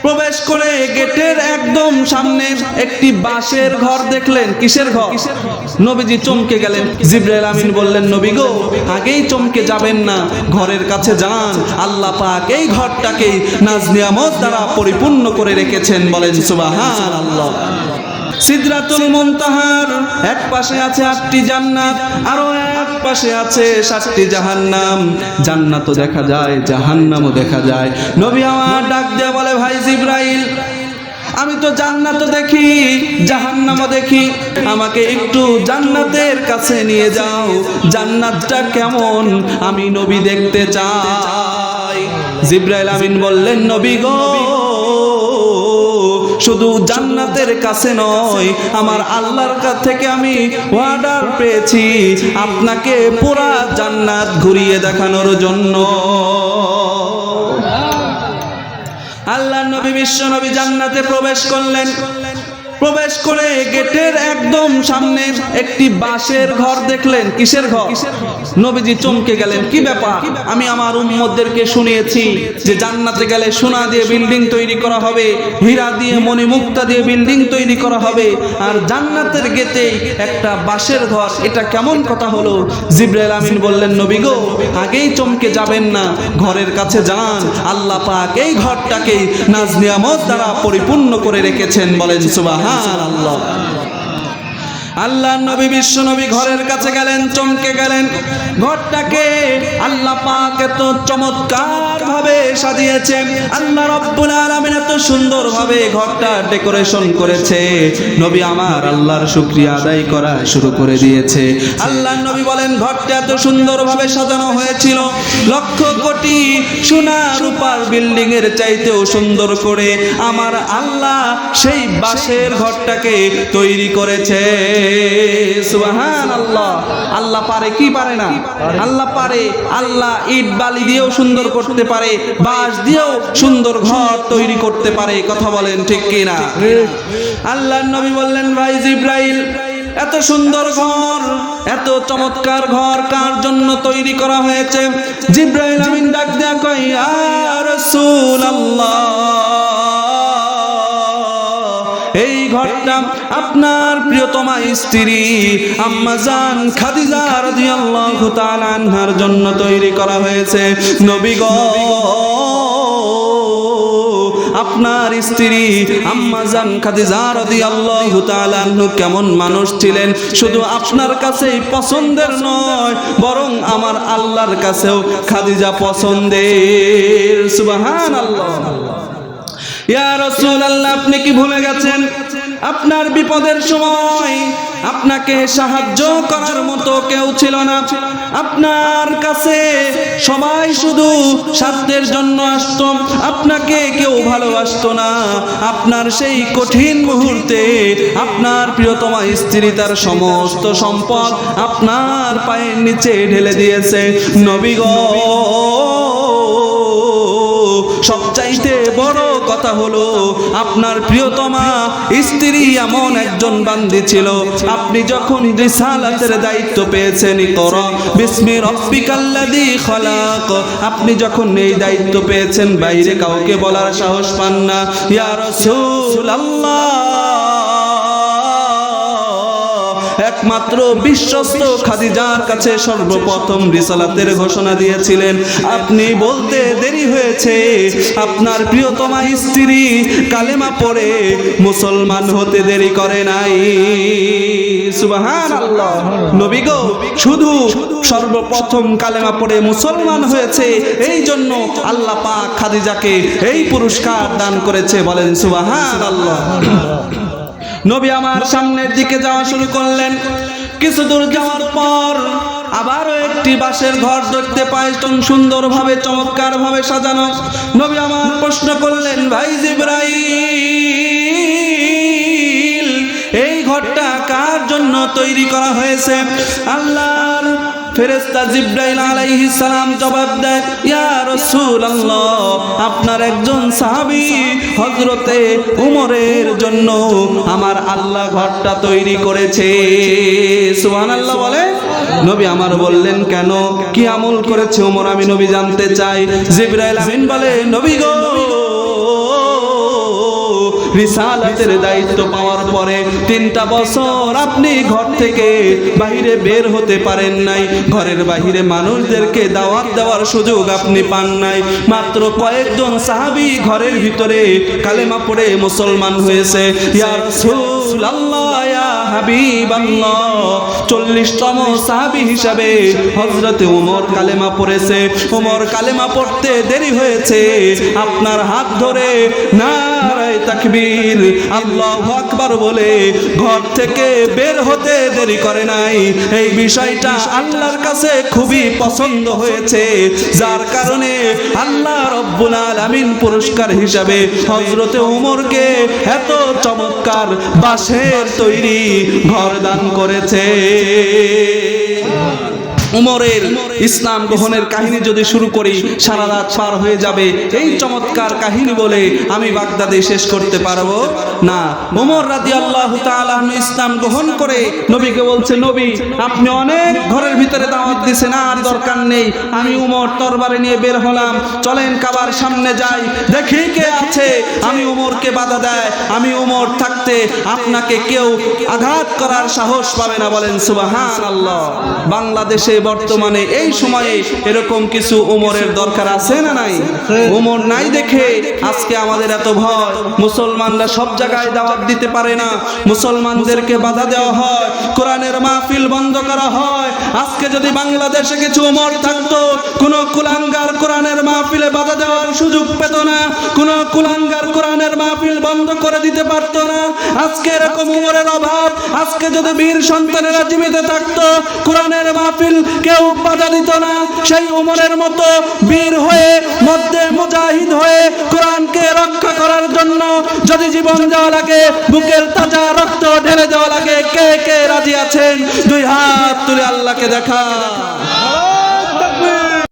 প্রবেশ করে গেটের একদম সামনে একটি বাঁশের ঘর দেখলেন। কিসের ঘর? নবীজি চমকে গেলেন। জিবরাইল আমিন বললেন, নবী গো, আগেই চমকে যাবেন না, ঘরের কাছে যান। আল্লাহ পাক এই ঘরটাকেই নাজ নিয়ামত দ্বারা পরিপূর্ণ করে রেখেছেন। বলেন সুবহানাল্লাহ। সিদরাতুল মুনতাহার এক পাশে আছে 8টি জান্নাত, আরো এক পাশে আছে 7টি জাহান্নাম। জান্নাতও দেখা যায়, জাহান্নামও দেখা যায়। নবী আমার ডাক দিয়ে বলে, ভাই জিবরাইল, আমি তো জান্নাতও দেখি, জাহান্নামও দেখি, আমাকে একটু জান্নাতের কাছে নিয়ে যাও। জান্নাতটা কেমন আমি নবী দেখতে চাই। জিবরাইল আমিন বললেন, নবী গো, শুধু জান্নাতের কাছে নয়, আমার আল্লাহর কাছ থেকে আমি অর্ডার পেয়েছি আপনাকে পুরা জান্নাত ঘুরিয়ে দেখানোর জন্য। আল্লাহর নবী বিশ্ব নবী জান্নাতে প্রবেশ করলেন। প্রবেশ করে গেটের একদম সামনে একটি বাঁশের ঘর দেখলেন। কিসের ঘর? নবীজি চমকে গেলেন। কি ব্যাপার? আমি আমার উম্মতদেরকে শুনিয়েছি যে জান্নাতে গেলে সোনা দিয়ে বিল্ডিং তৈরি করা হবে, হীরা দিয়ে মণিমুক্তা দিয়ে বিল্ডিং তৈরি করা হবে, আর জান্নাতের গেটেই একটা বাঁশের ঘর, এটা কেমন কথা হলো? জিবরাইল আমিন বললেন, নবী গো, আগেই চমকে যাবেন না, ঘরের কাছে যান। আল্লাহ পাক এই ঘরটাকেই নাজ নিয়ামত দ্বারা পরিপূর্ণ করে রেখেছেন। বলেন সুবহানাল্লাহ। আল্লাহ নবী বিশ্ব নবী ঘরের কাছে গেলেন, চমকে গেলেন। ঘরটাকে আল্লাহ পাক এত চমৎকার ভাবে সাজিয়েছে, আল্লাহ রাব্বুল আলামিন এত সুন্দর ভাবে ঘরটা ডেকোরেশন করেছে। নবী আমার আল্লাহর শুকরিয়া আদায় করা শুরু করে দিয়েছে। আল্লাহ নবী বলেন, ঘরটা এত সুন্দর ভাবে সাজানো হয়েছিল, লক্ষ কোটি সোনা রূপার বিল্ডিং এর চাইতেও সুন্দর করে আমার আল্লাহ সেই বাঁশের ঘরটাকে তৈরি করেছে। সুবহানাল্লাহ। আল্লাহ পারে কি পারে না? আল্লাহ পারে। আল্লাহ ইট বালি দিয়েও সুন্দর করতে পারে, বাঁশ দিয়েও সুন্দর ঘর তৈরি করতে পারে। কথা বলেন ঠিক কি না? আল্লাহর নবী বললেন, ভাই জিবরাইল, এত সুন্দর ঘর, এত চমৎকার ঘর কার জন্য তৈরি করা হয়েছে? জিবরাইল আমিন ডাক দেয়া কয়, ইয়া রাসূলুল্লাহ, এই ঘরটা আপনার প্রিয়তমা স্ত্রী আম্মা জান খাদিজা রাদিয়াল্লাহু তাআলা আনহার জন্য তৈরি করা হয়েছে। নবী গো, আপনার স্ত্রী আম্মা জান খাদিজা রাদিয়াল্লাহু তাআলা আনহা কেমন মানুষ ছিলেন, শুধু আপনার কাছেই পছন্দের নয়, বরং আমার আল্লাহর কাছেও খাদিজা পছন্দের। সুবহানাল্লাহ। ইয়া রাসূলুল্লাহ, আপনি কি ভুলে গেছেন? আপনার বিপদের সময় আপনাকে সাহায্য করার মতো কেউ ছিল না। আপনার কাছে সবাই শুধু স্বার্থের জন্য আসতো, আপনাকে কেউ ভালোবাসতো না। আপনার সেই কঠিন মুহূর্তে আপনার প্রিয়তমা স্ত্রী তার সমস্ত সম্পদ আপনার পায়ের নিচে ঢেলে দিয়েছে। নবী গো, সবচাইতে বড় কথা হলো আপনার প্রিয়তমা স্ত্রী এমন একজন বান্দি ছিল, আপনি যখন রিসালাতের দায়িত্ব পেয়েছেন, ইকরা বিসমি রাব্বিকাল্লাযী খালাক, আপনি যখন এই দায়িত্ব পেয়েছেন, বাইরে কাউকে বলার সাহস পান না। ইয়া রাসূলুল্লাহ, একমাত্র বিশ্বস্ত খাদিজার কাছে সর্বপ্রথম রিসালাতের ঘোষণা দিয়েছিলেন। আপনি বলতে দেরি হয়েছে, আপনার প্রিয়তমা স্ত্রী কালেমা পড়ে মুসলমান হতে দেরি করে নাই। সুবহানাল্লাহ। নবী গো, শুধু সর্বপ্রথম কালেমা পড়ে মুসলমান হয়েছে, এই জন্য আল্লাহ পাক খাদিজাকে এই পুরস্কার দান করেছে। বলেন সুবহানাল্লাহ। নবী আমার সামনের দিকে যাওয়া শুরু করলেন। কিছু দূর যাওয়ার পর আবারও একটি বাঁশের ঘর দেখতে পাই, সুন্দরভাবে চমৎকার ভাবে সাজানো। নবী আমার প্রশ্ন করলেন, ভাই জিবরাইল, এই ঘরটা কার জন্য তৈরি করা হয়েছে? আল্লাহর ফেরেশতা জিবরাইল আলাইহিস সালাম জবাব দেয়, ইয়া রাসূলুল্লাহ, আপনার একজন সাহাবী হযরতে উমরের জন্য আমার আল্লাহ ঘরটা তৈরি করেছে। সুবহানাল্লাহ বলে। নবী আমার বললেন, কেন, কি আমল করেছে উমর? আমি নবী জানতে চাই। জিবরাইল আমিন বলে, নবী গো, রিসালাতের দায়িত্ব পাওয়ার পরে 3টা বছর আপনি ঘর থেকে বাইরে বের হতে পারেন নাই, ঘরের বাইরে মানুষদেরকে দাওয়াত দেওয়ার সুযোগ আপনি পান নাই। মাত্র কয়েকজন সাহাবী ঘরের ভিতরে কালেমা পড়ে মুসলমান হয়েছে। ইয়া রাসূলুল্লাহ, ইয়া হাবিবাল্লাহ, 40তম সাহাবী হিসাবে হযরতে ওমর কালেমা পড়েছে। ওমর কালেমা পড়তে দেরি হয়েছে, আপনার হাত ধরে নারায়ে তাকবীর আল্লাহু আকবার বলে ঘর থেকে বের হতে দেরি করে নাই। এই বিষয়টা আল্লাহর কাছে খুবই পছন্দ হয়েছে, যার কারণে আল্লাহ রব্বুল আলামিন পুরস্কার হিসাবে হযরতে ওমরকে এত চমৎকার বাঁশের তৈরি ঘর দান করেছে। উমরের ইসলাম গ্রহণের কাহিনী যদি শুরু করি সারা রাত পার হয়ে যাবে। এই চমৎকার কাহিনী বলে আমি বাগদাদে শেষ করতে পারবো না। উমর রাদিয়াল্লাহু তাআলা আনহু ইসলাম গ্রহণ করে নবীকে বলছে, নবী আপনি অনেক ঘরের ভিতরে দাওয়াত দিয়েছেন, আর দরকার নেই। আমি উমর তরবারি নিয়ে বের হলাম, চলেন কাবার সামনে যাই, দেখি কে আছে। আমি উমরকে বাধা দেয়, আমি উমর থাকতে আপনাকে কেউ আঘাত করার সাহস পাবে না। বলেন সুবহানাল্লাহ। বাংলাদেশে বর্তমানে এই সময়ে এরকম কিছু উমরের দরকার আছে না নাই? উমর নাই দেখে আজকে আমাদের এত ভয়। মুসলমানরা সব জায়গায় দাওয়াত দিতে পারে না, মুসলমানদেরকে বাধা দেওয়া হয়, কোরআনের মাহফিল বন্ধ করা হয়। আজকে যদি বাংলাদেশে কিছু উমর থাকতো, কোন কুলাঙ্গার কোরআনের মাহফিলে বাধা দেওয়ার সুযোগ পেত না, কোন কুলাঙ্গার কোরআনের মাহফিল বন্ধ করে দিতে পারতো না। আজকে এরকম উমরের অভাব। আজকে যদি বীর সন্তানেরা জীবিত থাকতো, কোরআনের মাহফিল কেউ বাধা দিত না। সেই উমরের মতো বীর হয়ে মধ্যে মুজাহিদ হয়ে কোরআনকে রক্ষা করার জন্য যদি জীবন দেওয়া লাগে, বুকের তাজা রক্ত ঢেলে দেওয়া লাগে, কে কে রাজি আছেন? 2 হাত তুলে আল্লাহকে দেখা।